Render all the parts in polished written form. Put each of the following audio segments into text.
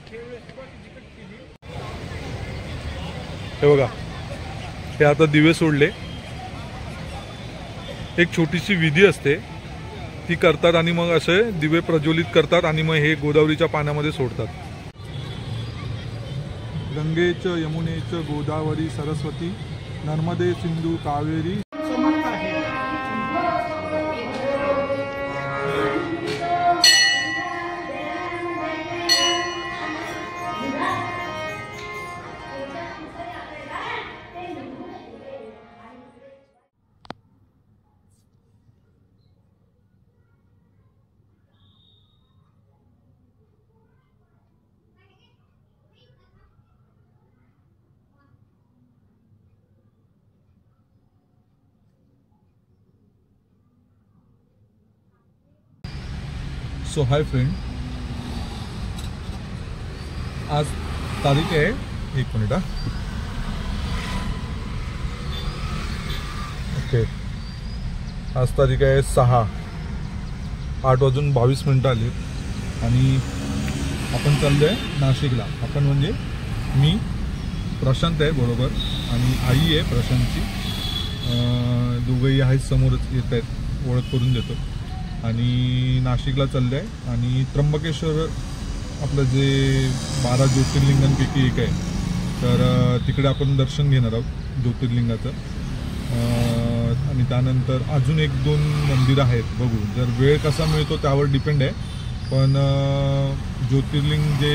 हे बघा, हे आता दिवे सोडले. एक छोटीशी विधी असते ती करतात आणि मग असे दिवे प्रज्वलित करतात आणि मग हे गोदावरीच्या पाण्यामध्ये सोडतात. गंगेचं, यमुनेचं, गोदावरी, सरस्वती, नर्मदे, Sindhu, Kaveri. So hi friend, आज तारीख आहे, एक मिनिट हा, ओके, आज तारीख आहे 6:08 आली आणि आपण चाललोय नाशिकला. आपण म्हणजे मी, प्रशांत आहे बरोबर आणि आई आहे प्रशांतची. दोघंही आहेत, समोरच येत आहेत, ओळख करून देतो. आणि नाशिकला चाललं आहे आणि त्र्यंबकेश्वर आपलं जे 12 ज्योतिर्लिंगांपैकी एक आहे, तर तिकडे आपण दर्शन घेणार आहोत ज्योतिर्लिंगाचं. आणि त्यानंतर अजून 1-2 मंदिरं आहेत, बघू जर वेळ कसा मिळतो त्यावर डिपेंड आहे. पण ज्योतिर्लिंग जे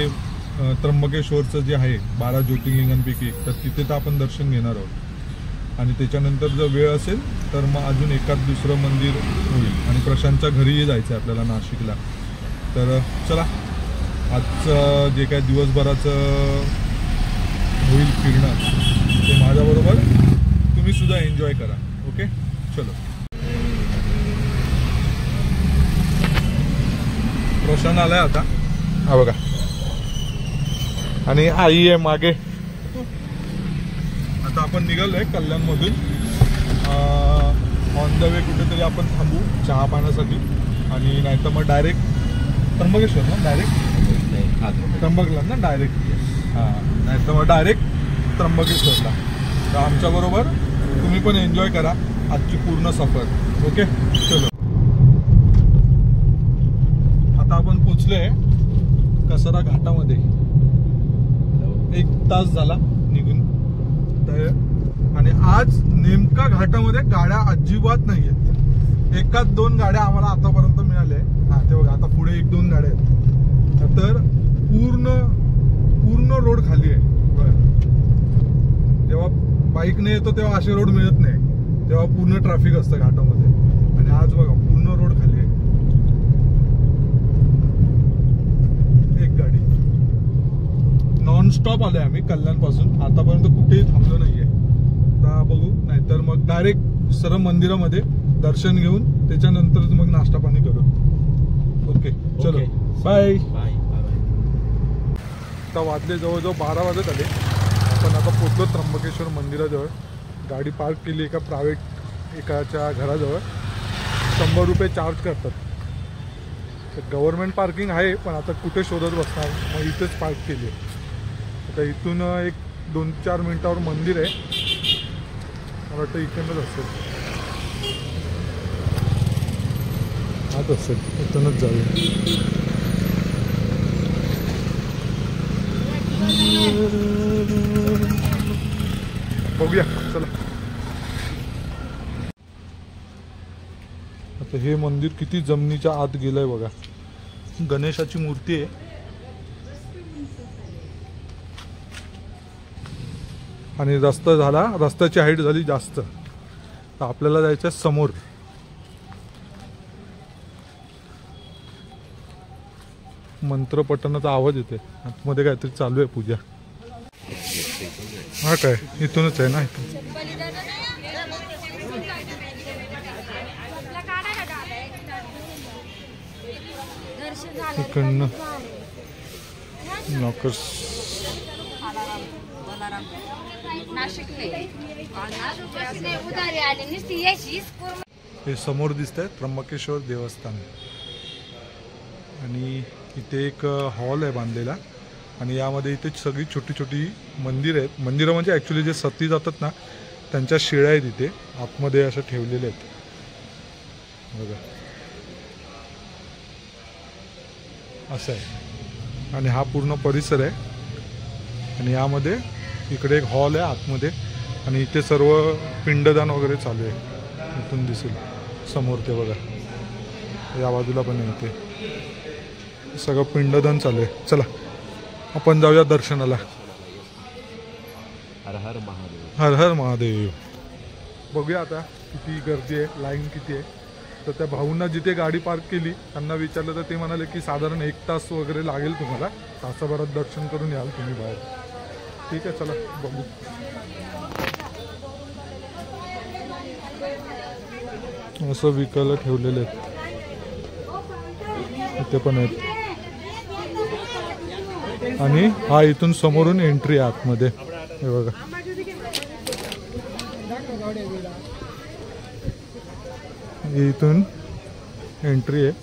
त्र्यंबकेश्वरचं जे आहे 12 ज्योतिर्लिंगांपैकी एक, तर तिथे तर आपण दर्शन घेणार आहोत. आणि त्याच्यानंतर जर वेळ असेल तर मग अजून एखाद दुसरं मंदिर होईल. आणि प्रशांतच्या घरीही जायचं आहे आपल्याला नाशिकला. तर चला, आजचं जे काय दिवसभराचं होईल फिरणं ते माझ्याबरोबर तुम्ही सुद्धा एन्जॉय करा. ओके, चलो. प्रशांत आलाय आता, हा बघा, आणि आई आहे मागे. आता आपण निघालोय कल्याणमधून. ऑन द वे कुठेतरी आपण थांबू चहा पाण्यासाठी, आणि नाहीतर मग डायरेक्ट त्र्यंबकेश्वर ना, डायरेक्ट त्र्यंबकला ना डायरेक्ट, हां, नाहीतर मग डायरेक्ट त्र्यंबकेश्वरला. तर आमच्याबरोबर तुम्ही पण एन्जॉय करा आजची पूर्ण सफर. ओके, चलो. आता आपण पोचलोय कसरा घाटामध्ये. 1 तास झाला निघून. आणि आज नेमका घाटामध्ये गाड्या अजिबात नाही आहेत. 1-2 गाड्या आम्हाला आतापर्यंत मिळाल्या. हा, ते बघा, आता पुढे 1-2 गाड्या आहेत. तर पूर्ण रोड खाली आहे. जेव्हा बाईकने येतो तेव्हा असे रोड मिळत नाही, तेव्हा पूर्ण ट्रॅफिक असतं घाटामध्ये. आणि आज बघा पूर्ण रोड खाली आहे. एक गाडी नॉन स्टॉप आलोय आम्ही कल्याणपासून. आतापर्यंत कुठेही थांबलो नाहीये. आता बघू, नाहीतर मग डायरेक्ट सरळ मंदिरामध्ये दर्शन घेऊन त्याच्यानंतर मग नाश्ता पाणी करू. ओके, चलो, बाय. आता वाजले जवळजवळ 12 वाजत आले. आपण आता पोचलो त्र्यंबकेश्वर मंदिराजवळ. गाडी पार्क केली एका प्रायव्हेट एकाच्या घराजवळ. 100 रुपये चार्ज करतात. गव्हर्नमेंट पार्किंग आहे, पण आता कुठे शोधत बसणार, मग इथेच पार्क केली आहे. आता इथून एक 2-4 मिनिटावर मंदिर आहे. मला वाटतं इकडनंच असेल, हाच असेल, इथूनच जाऊया. बघूया, चला. आता हे मंदिर किती जमिनीच्या आत गेलंय बघा. गणेशाची मूर्ती आहे. आणि रस्ता झाला, रस्त्याची हाईट झाली जास्त. तर आपल्याला जायचं आहे समोर. मंत्रपठणाचा आवाज येते. आतमध्ये काहीतरी चालू आहे पूजा. हा काय, इथूनच आहे ना, इथून. इकडनं नॉकर्स. हे समोर दिसत आहे त्र्यंबकेश्वर देवस्थान. आणि इथे एक हॉल आहे बांधलेला. आणि यामध्ये इथे सगळी छोटी छोटी मंदिरं आहेत. मंदिरं म्हणजे ॲक्च्युली जे सती जातात ना त्यांच्या शिळ्या आहेत इथे आतमध्ये अशा ठेवलेल्या आहेत बघा, असं आहे. आणि हा पूर्ण परिसर आहे आणि यामध्ये इकडे एक हॉल आहे आतमध्ये आणि इथे सर्व पिंडदान वगैरे चालू आहे. इथून दिसेल समोर ते बघा, या बाजूला पण आहे इथे सगळं पिंडदान चालू आहे. चला आपण जाऊया दर्शनाला. हर हर महादेव. हर हर महादेव. बघूया आता किती गर्दी आहे, लाईन किती आहे. तर त्या भाऊंना जिथे गाडी पार्क केली त्यांना विचारलं तर ते म्हणाले की साधारण 1 तास वगैरे लागेल तुम्हाला, तासाभरात दर्शन करून याल तुम्ही बाहेर. ठीक आहे चला बघू. असं विकायला ठेवलेले आहेत, इथे पण आहेत. आणि हा इथून समोरून एंट्री आहे आतमध्ये, हे बघा. इथून एंट्री आहे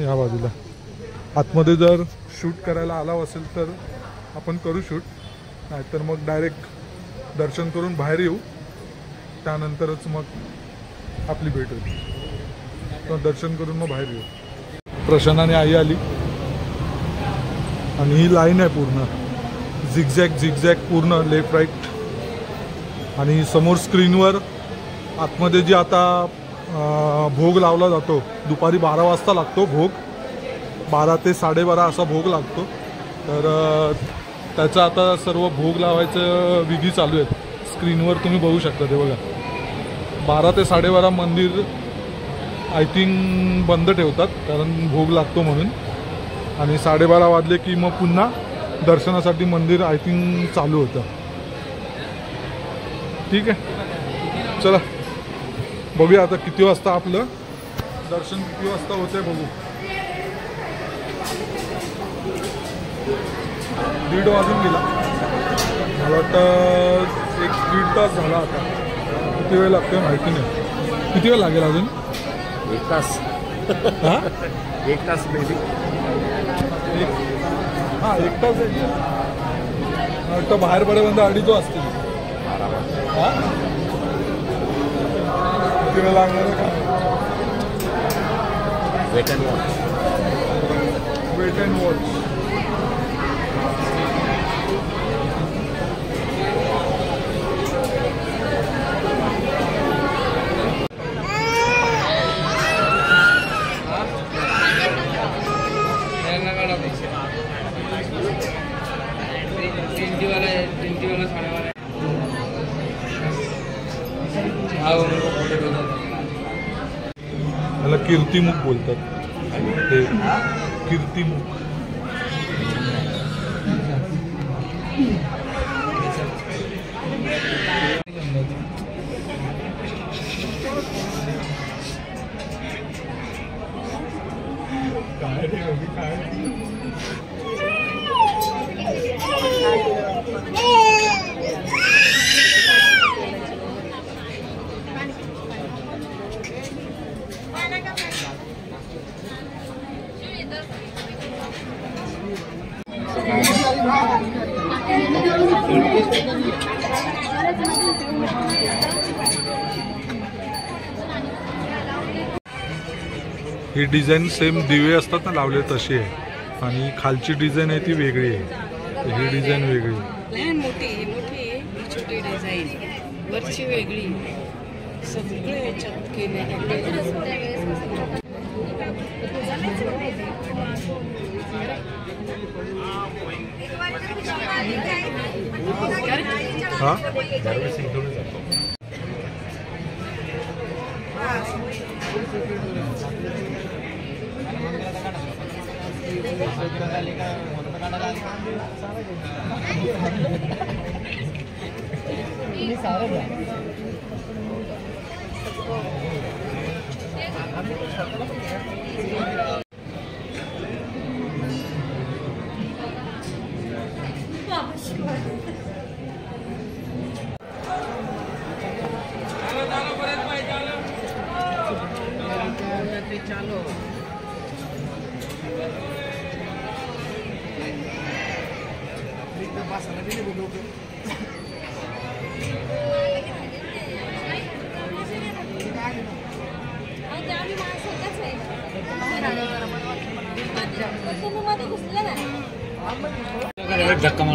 या बाजूला. आतमध्ये जर शूट करायला आला असेल तर आपण करू शूट, नाहीतर मग डायरेक्ट दर्शन करून बाहेर येऊ, त्यानंतरच मग आपली भेट होईल. तर दर्शन करून मग बाहेर येऊ. प्रशांत आई आली आणि ही लाईन आहे पूर्ण झिगझॅग झिगझॅग पूर्ण लेफ्ट राईट. आणि समोर स्क्रीनवर आतमध्ये जी आता भोग लावला जातो, दुपारी 12 वाजता लागतो भोग, 12 ते 12:30 असा भोग लागतो. तर त्याचा आता सर्व भोग लावायचं विधी चालू आहेत. स्क्रीनवर तुम्ही बघू शकता ते बघा. 12 ते 12:30 मंदिर आय थिंक बंद ठेवतात कारण भोग लागतो म्हणून. आणि 12:30 वाजले की मग पुन्हा दर्शनासाठी मंदिर आय थिंक चालू होतं. ठीक आहे चला बघूया आता किती वाजता आपलं दर्शन किती वाजता होतंय बघू. 1:30 वाजून गेला, मला वाटतं 1-1.5 तास झाला. आता किती वेळ लागतोय माहिती नाही. किती वेळ लागेल अजून? 1 तास. हां 1 तास बेबी. हां 1 तास आहे. मला वाटतं बाहेर पडेपर्यंत 2:30 वाजतील. हां किती वेळ लागणार आहे का? Wait and watch. Wait and watch. याला कीर्तिमुख बोलतात. ते कीर्तिमुख. ही डिझाईन सेम दिवे असतात ना लावले तशी आहे आणि खालची डिझाईन आहे ती वेगळी आहे. ही डिझाईन वेगळी आहे. मोठी छोटी डिझाईन वरची वेगळी सगळे याच्यात केले. हा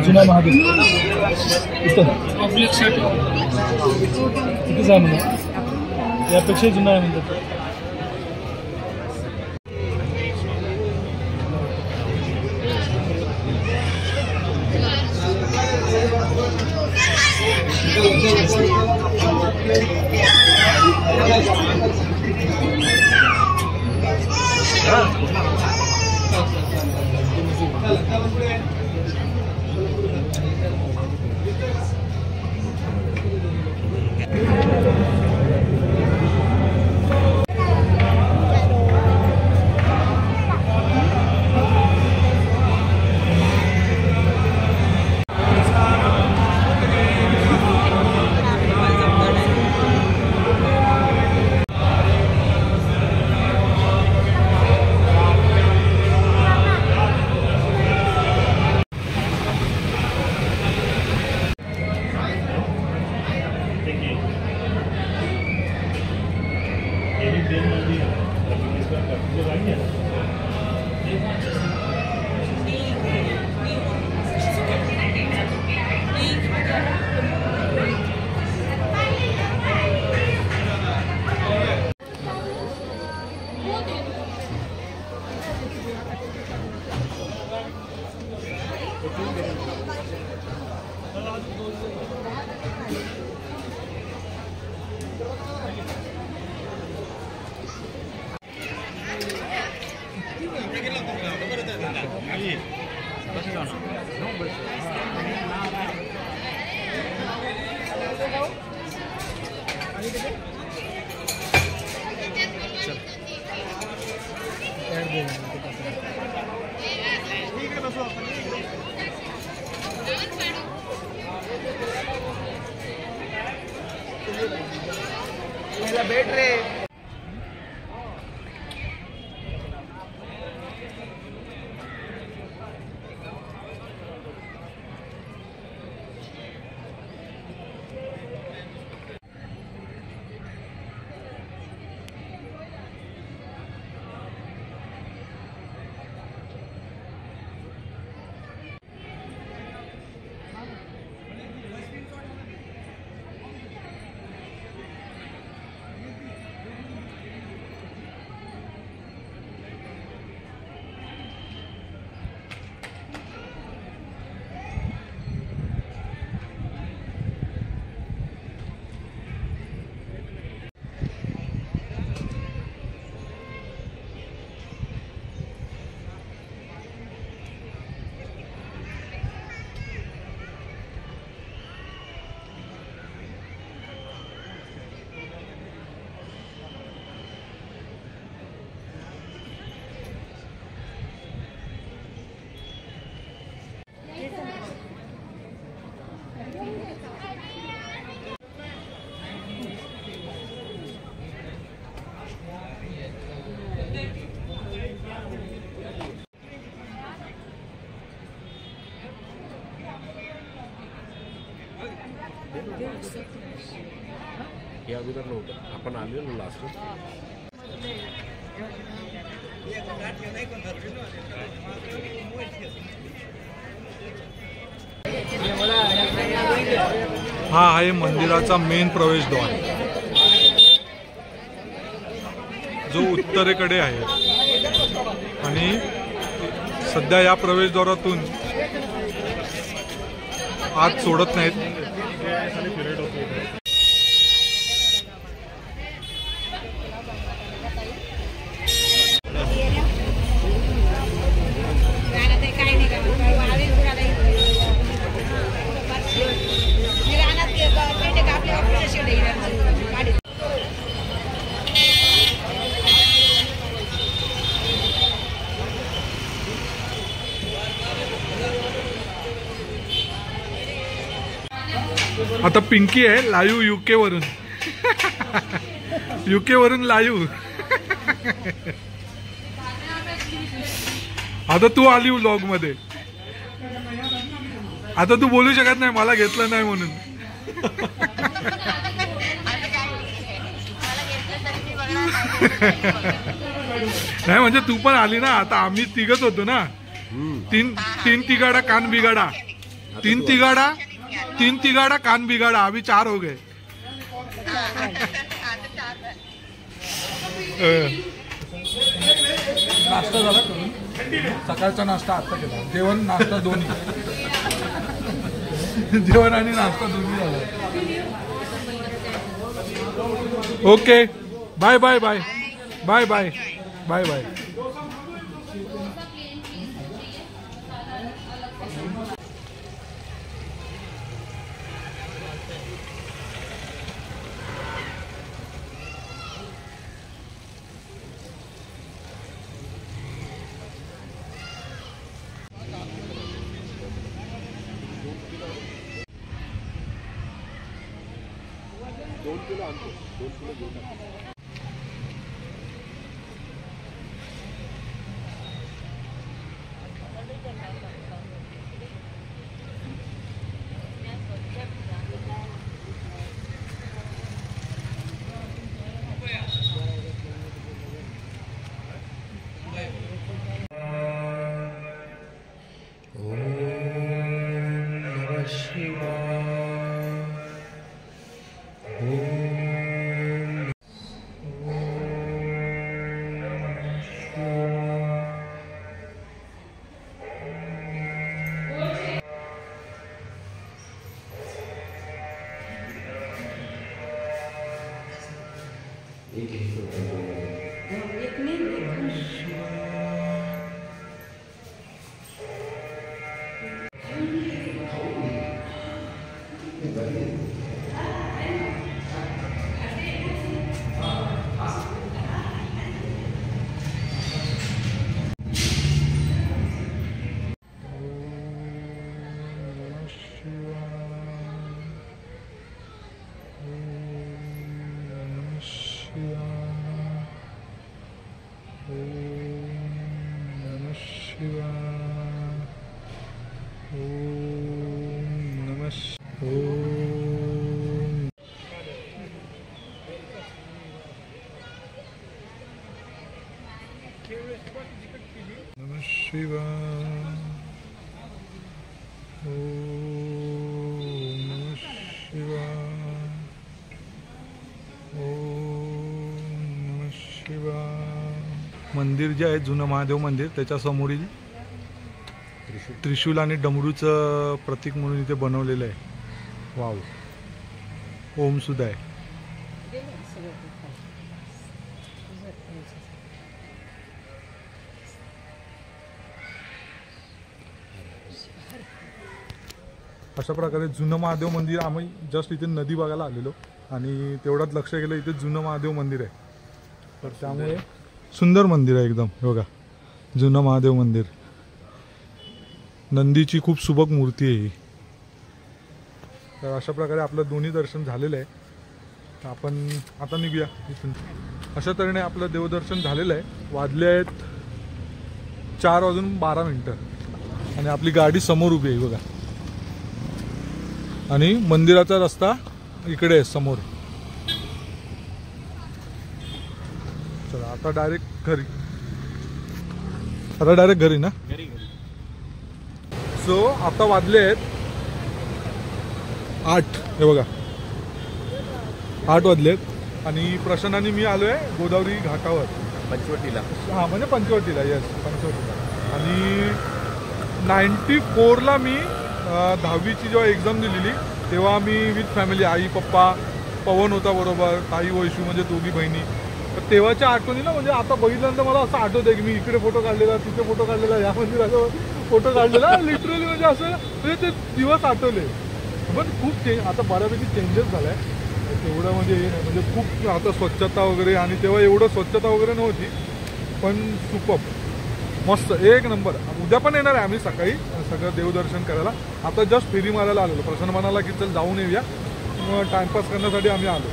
जुना महादेव पब्लिक सेट किती आहे म्हणा यापेक्षा जुना आहे म्हणतात. बैठ रे. हे अगोदर नव्हतं, आपण आलेलो लास्ट. हा आहे मंदिराचा मेन प्रवेशद्वार जो उत्तरेकडे आहे आणि सध्या या प्रवेशद्वारातून आत सोडत नाहीत. आता पिंकी आहे लाईव्ह UK वरून. UK वरून लाईव्ह. आता तू आली व्लॉग मध्ये. आता तू बोलू शकत नाही मला घेतलं नाही म्हणून. नाही म्हणजे तू पण आली ना, आता आम्ही तिघच होतो ना. तीन तिगाड़ा कान बिगाड़ा, तीन तिगाड़ा कान बिगाड़ा, अभी 4 हो गए. नाश्ता झाला करून, सकाळचा नाश्ता आता केला, जेवण नाश्ता दोन्ही. जेवण आणि नाश्ता दोन्ही झाला. Okay bye bye bye bye bye bye bye. नमः शिवाय. ओम नमः शिवाय. ओम नमः शिवाय. मंदिर जे आहे जुनं महादेव मंदिर, त्याच्या समोरील त्रिशूल आणि डमरूचं प्रतीक म्हणून इथे बनवलेलं आहे. वाव. ओम सुद्धा आहे. अशा प्रकारे जुनं महादेव मंदिर. आम्ही जस्ट इथे नदी बघायला आलेलो आणि तेवढ्यात लक्ष गेलं इथे जुनं महादेव मंदिर आहे. तर त्यामुळे सुंदर मंदिर आहे एकदम. हे बघा जुनं महादेव मंदिर. नंदीची खूप सुबक मूर्ती आहे ही. तर अशा प्रकारे आपलं दोन्ही दर्शन झालेलं आहे. आपण आता निघूया इथून. अशा तऱ्हेने आपलं देवदर्शन झालेलं आहे. वाजले आहेत 4:12 आणि आपली गाडी समोर उभी आहे बघा. आणि मंदिराचा रस्ता इकडे आहे समोर. चला आता डायरेक्ट घरी. ना. सो आता वाजले आहेत 8. हे बघा 8 वाजलेत आणि प्रशांत आणि मी आलोय गोदावरी घाटावर पंचवटीला. हां म्हणजे पंचवटीला. येस पंचवटीला. आणि 94ला मी 10वीची जेव्हा एक्झाम दिलेली तेव्हा मी विथ फॅमिली, आई पप्पा, पवन होता बरोबर, ताई वैशू म्हणजे दोघी बहिणी. तर तेव्हाच्या आठवणी ना म्हणजे आता बघितल्यानंतर मला असं आठवतं की मी इकडे फोटो काढलेला, तिथे फोटो काढलेला, या मंदिराचा फोटो काढलेला. लिटरली म्हणजे असं म्हणजे ते दिवस आठवले. पण खूप आता बऱ्यापैकी चेंजेस झाला आहे. तेवढं म्हणजे हे नाही म्हणजे खूप आता स्वच्छता वगैरे. आणि तेव्हा एवढं स्वच्छता वगैरे नव्हती पण सुपर मस्त एक नंबर. उद्या पण येणार आहे आम्ही सकाळी सगळं देवदर्शन करायला. आता जस्ट फेरी मारायला आलेलो. प्रसन्न म्हणाला की चल जाऊन येऊया, टाइमपास करण्यासाठी आम्ही आलो.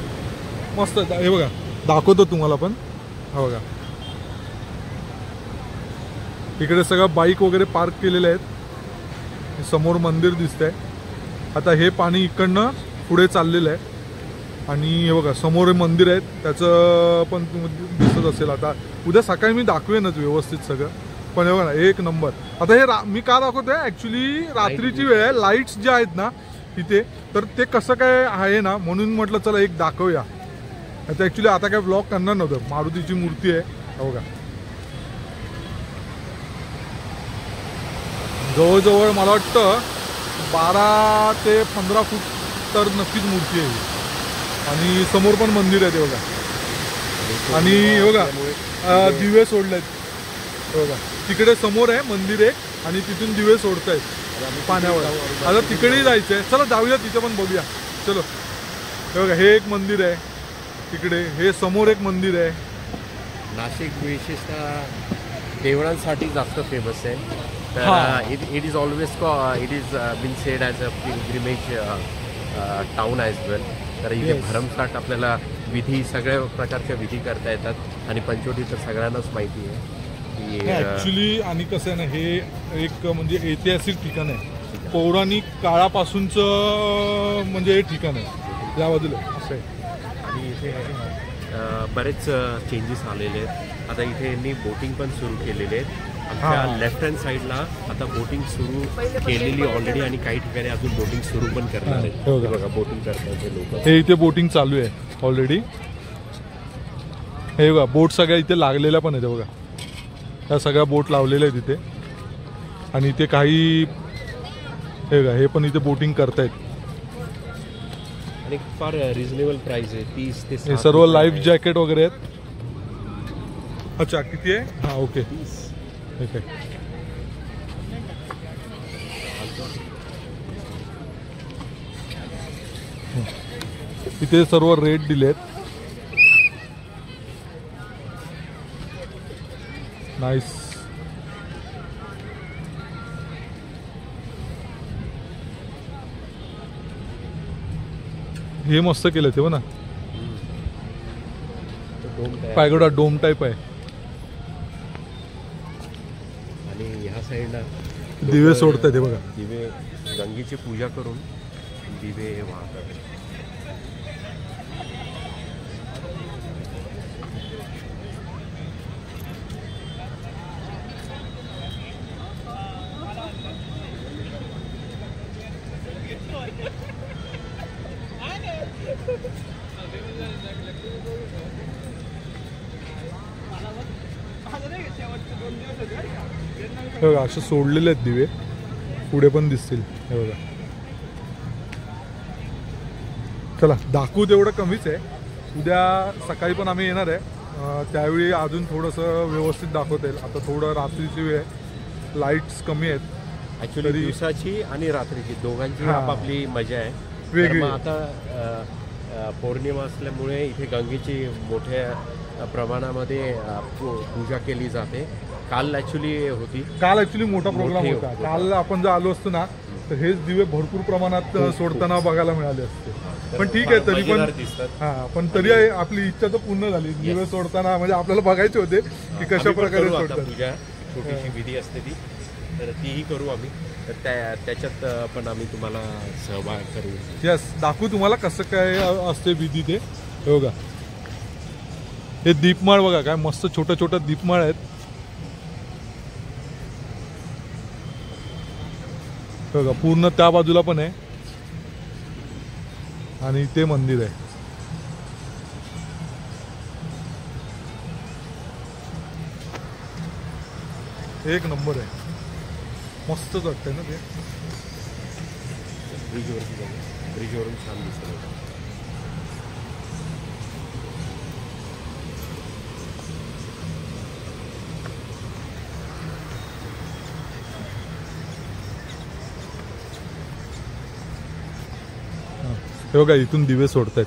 मस्त. हे बघा दाखवतो तुम्हाला पण. हा बघा इकडे सगळं बाईक वगैरे पार्क केलेले आहेत. समोर मंदिर दिसतंय. आता हे पाणी इकडनं पुढे चाललेलं आहे आणि हे बघा समोर हे मंदिर आहे, त्याचं पण दिसत असेल. आता उद्या सकाळी मी दाखवेनच व्यवस्थित सगळं, पण हे बघा एक नंबर. आता हे मी का दाखवतोय, ॲक्च्युली रात्रीची वेळ आहे, लाईट्स जे आहेत ना तिथे, तर ते कसं काय आहे ना म्हणून म्हटलं चला एक दाखवूया. आता ॲक्च्युली आता काय ब्लॉग करणार नव्हतं. मारुतीची मूर्ती आहे हो का, जवळजवळ मला वाटतं 12 ते 15 फूट तर नक्कीच मूर्ती आहे. आणि समोर पण मंदिर आहे ते बघा. आणि हे बघा दिवे सोडलेत बघा, तिकडे समोर आहे मंदिर आहे आणि तिथून दिवे सोडतायत पाण्यावर. आता तिकडेही जायचं आहे, चला जाऊया तिथे पण बघूया. चलो हे बघा, हे एक मंदिर आहे तिकडे, हे समोर एक मंदिर आहे. नाशिक विशेषतः देवळांसाठी जास्त फेमस आहे. हां. तर it is always it is been said as a pilgrimage town as well. तर इथे Yes. भरमसाठ आपल्याला विधी, सगळ्या प्रकारच्या विधी करता येतात आणि पंचवटी तर सगळ्यांनाच माहिती आहे की ॲक्च्युली. आणि कसं आहे ना, हे एक म्हणजे ऐतिहासिक ठिकाण आहे, पौराणिक काळापासूनचं म्हणजे हे ठिकाण आहे या बाजूला असं आहे. आणि इथे बरेच चेंजेस आलेले आहेत. आता इथे यांनी बोटिंग पण सुरू केलेले आहेत. आमच्या हां. लेफ्ट हँड साईडला आता बोटिंग सुरू केलेली ऑलरेडी आणि काही ठिकाणी अजून बोटिंग सुरू पण करणार आहेत. हो हे का? बघा बोटिंग करतात ते लोक. हे इथे बोटिंग चालू आहे ऑलरेडी. हे बघा बोट सगळ्या इथे लागलेल्या पण आहेत बघा, त्या सगळ्या बोट लावलेल्या आहेत इथे. आणि इथे काही हे बघा, हे पण इथे बोटिंग करतायत. आणि फार रिझनेबल प्राइस आहे, 30 ते 60 हे सर्व रुपये लाईफ आहे. जॅकेट वगैरे आहेत. अच्छा किती आहे? हां ओके 30. ठीक आहे. इथे सर्व रेट दिलेत. नाईस. हे मस्त केलं ते ना, तो डोम तयार. पायगडा डोम टाईप आहे. आणि ह्या साईडला दिवे सोडतायत हे बघा. दिवे, गंगेची पूजा करून दिवे वाहतात. हे बघा असे सोडलेले आहेत दिवे, पुढे पण दिसतील हे बघा. चला दाखवू तेवढं कमीच आहे. उद्या सकाळी पण आम्ही येणार आहे, त्यावेळी अजून थोडंसं व्यवस्थित दाखवता येईल. आता थोडं रात्रीची वेळ आहे, लाईट्स कमी आहेत. ॲक्च्युली तरी- दिवसाची आणि रात्रीची दोघांची हां. आपापली मजा आहे. तर वेगळी. मग आता पौर्णिमा असल्यामुळे इथे गंगेची मोठ्या प्रमाणामध्ये पूजा केली जाते. काल ॲक्च्युली होती. काल ॲक्च्युली मोठा प्रोग्राम मोठी होता. होता. काल आपण जर आलो असतो ना तर हेच दिवे भरपूर प्रमाणात खूप. सोडताना बघायला मिळाले असते. तर पण ठीक आहे फार तरी पण मजेदार दिसतात. हां, पण तरी आपली इच्छा तर पूर्ण झाली. दिवे सोडताना म्हणजे आपल्याला बघायचे होते की कशा आम्ही पण प्रकारे करू आता सोडतात. पूजा, छोटीशी विधी असते ती, तर तीही करू आम्ही. तर त्याच्यात पण आम्ही तुम्हाला सहभाग करू. यस, दाखवू तुम्हाला कसं काय असते विधी ते. हे बघा हे दीपमाळ बघा, काय मस्त छोट्या छोट्या दीपमाळ आहेत. हे बघा पूर्ण त्या बाजूला पण आहे आणि ते मंदिर आहे. एक नंबर आहे, मस्तच वाटतंय ना ते. ब्रिजवरती जाऊ. ब्रिजवरून छान दिसत होतं. हे बघा इथून दिवे सोडतायत.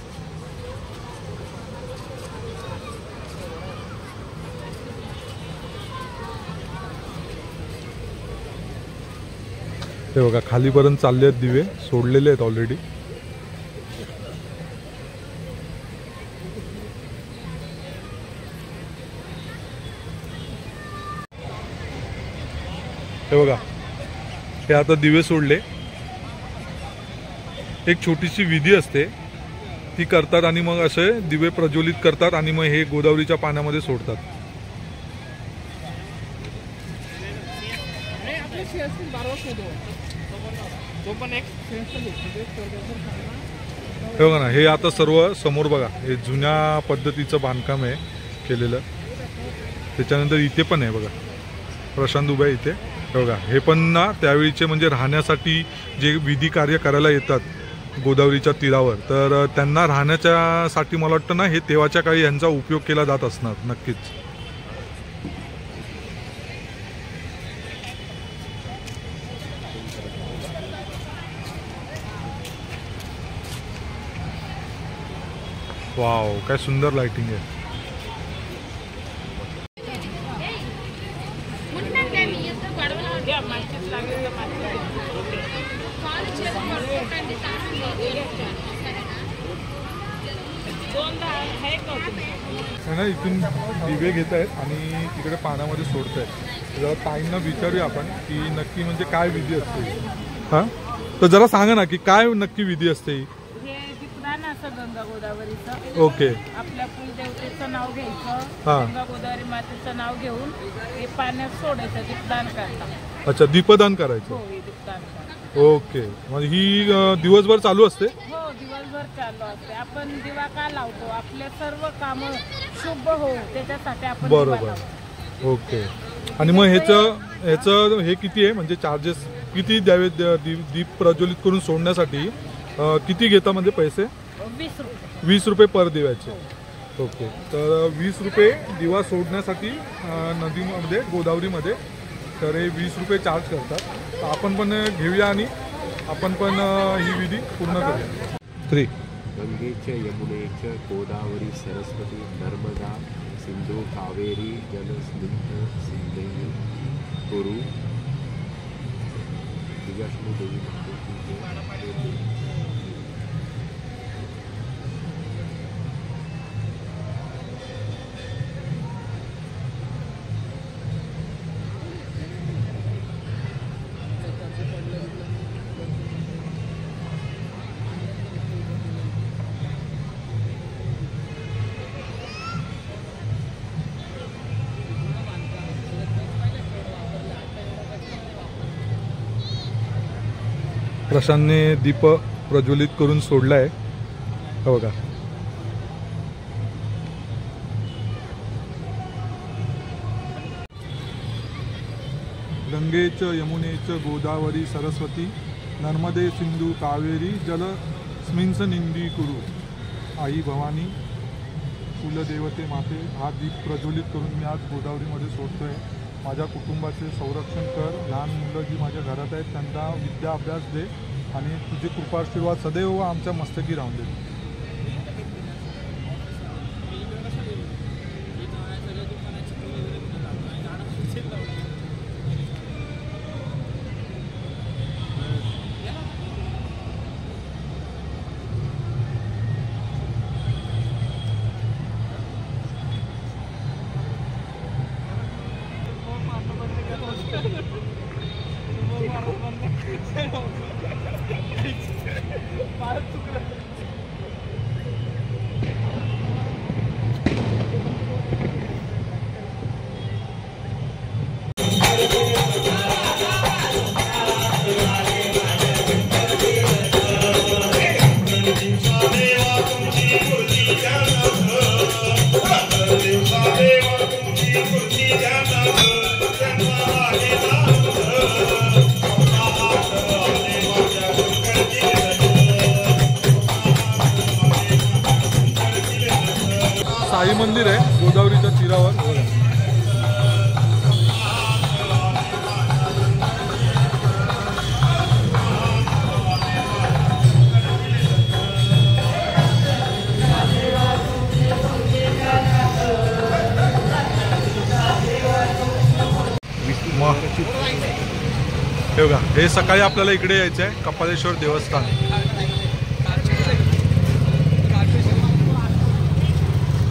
हे बघा खालीपर्यंत चालले आहेत दिवे, सोडलेले आहेत ऑलरेडी. हे बघा हे आता दिवे सोडले. एक छोटीशी विधी असते ती करतात आणि मग असे दिवे प्रज्वलित करतात आणि मग हे गोदावरीच्या पाण्यामध्ये सोडतात. हे बघा ना, हे आता सर्व समोर बघा, हे जुन्या पद्धतीचं बांधकाम आहे केलेलं. त्याच्यानंतर इथे पण आहे बघा, प्रशांत उभा आहे इथे. हे बघा, हे पण ना त्यावेळीचे म्हणजे राहण्यासाठी जे विधी कार्य करायला येतात गोदावरीच्या तीरावर, तर त्यांना राहण्याच्यासाठी मला वाटतं ना हे तेव्हाच्या काळी यांचा उपयोग केला जात असणार नक्कीच. वाव, काय सुंदर लाइटिंग आहे. इथून दिवे घेत आहेत आणि तिकडे पाण्यामध्ये सोडत आहेत. जरा ताईंना विचारूया आपण की नक्की म्हणजे काय विधी असते. हा, तर जरा सांगा ना की काय नक्की विधी असते. गंगा गोदावरीचं. ओके. आपल्या कुलदेवतेचं नाव घ्यायचं, हा. गंगा गोदावरी मातेचं नाव घेऊन हे पाण्यात सोडायचं, दीपदान करतात. अच्छा, दीपदान करायचं. हो, हे दीपदान करतात. ओके, म्हणजे ही दिवसभर चालू असते. हो, दिवसभर चालू असते. आपण दिवा का लावतो, आपले सर्व कामं शुभ हो त्याच्यासाठी आपण दिवा बरोबर. लावतो. ओके. आणि मग ह्याचं हे किती आहे, म्हणजे चार्जेस किती द्यावे दीप प्रज्वलित करून सोडण्यासाठी किती घेता म्हणजे पैसे. 20 रुपये. 20 रुपये पर दिव्याचे. ओके, तर 20 रुपये दिवा सोडण्यासाठी नदीमध्ये गोदावरीमध्ये, तर हे 20 रुपये चार्ज करतात. तर आपण पण घेऊया आणि आपण पण ही विधी पूर्ण करूया. 3 गंगेच्या यमुनेच्या गोदावरी सरस्वती नर्मदा सिंधू कावेरी जलस्निग्ध सिंधू गुरु विजयाष्टमी देवी मातेची. प्रशांतने दीप प्रज्वलित करून सोडला आहे. बघा, गंगेचं यमुनेचं गोदावरी सरस्वती नर्मदे सिंधू कावेरी जलस्मिंस निंदी कुरु. आई भवानी कुलदेवते माते, हा दीप प्रज्वलित करून मी आज गोदावरीमध्ये सोडतोय. माझ्या कुटुंबाचे संरक्षण कर. लहान मुलं जी माझ्या घरात आहेत त्यांना विद्या अभ्यास दे आणि तुझे कृपाशीर्वाद सदैव आमच्या मस्तकी राहून दे. साई मंदिर आहे गोदावरीच्या तीरावर. हे बघा, हे सकाळी आपल्याला इकडे यायचं आहे, कपालेश्वर देवस्थान.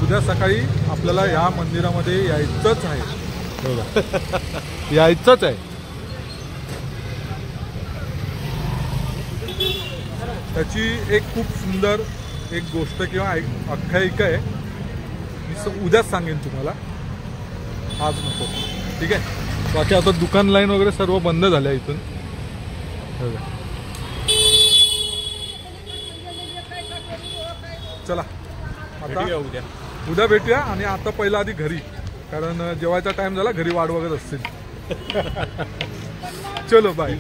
उद्या सकाळी आपल्याला या मंदिरामध्ये यायचंच आहे. बघा, यायचंच आहे. त्याची एक खूप सुंदर एक गोष्ट किंवा आख्यायिका आहे. मी उद्याच सांगेन तुम्हाला, आज नको. ठीक आहे. बाकी आता दुकान लाईन वगैरे सर्व बंद झाल्या इथून. चला आता उद्या भेटूया. आणि आता पहिला आधी घरी, कारण जेवायचा टाइम झाला, घरी वाट बघत असतील. चलो बाय.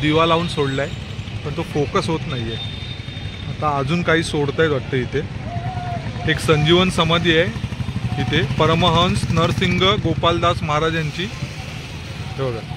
दिवा लावून सोडलाय पण तो फोकस होत नाहीये. आता अजून काही सोडतायत वाटतं. इथे एक संजीवन समाधी आहे. इथे परमहंस नरसिंह गोपालदास महाराजांची. हे बघा.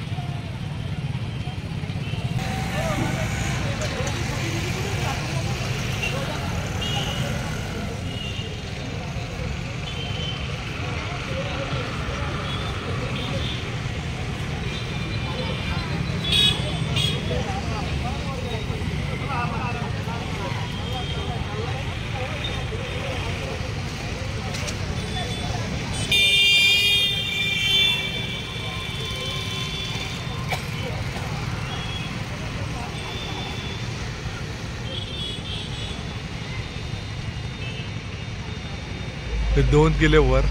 ते 2 किले वर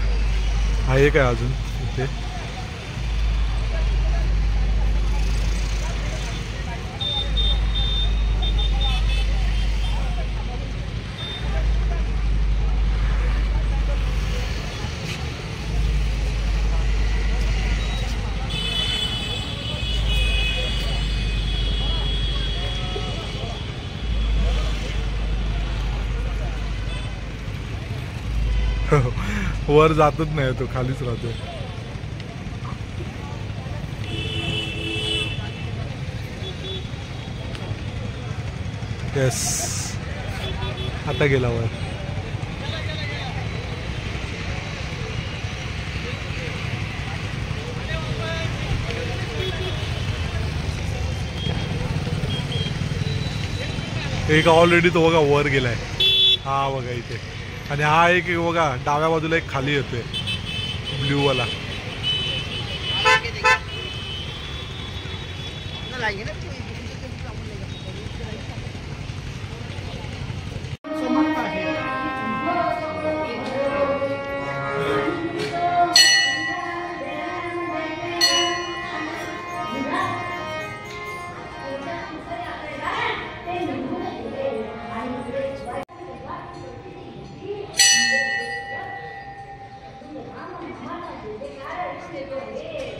आहे काय अजून इथे. वर जातच नाही, तो खालीच राहतो. येस, आता गेला वर. एक ऑलरेडी तो बघा वर गेलाय. हा बघा इथे. आणि हा एक बघा डाव्या बाजूला एक खाली येतोय ब्ल्यू वाला.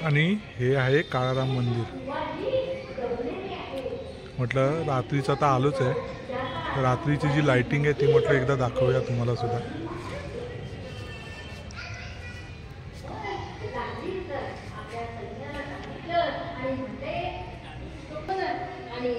आणि हे आहे काळाराम मंदिर. म्हटलं रात्रीचं आता आलोच आहे, रात्रीची जी लाइटिंग आहे ती म्हटलं एकदा दाखवूया तुम्हाला सुद्धा. आणि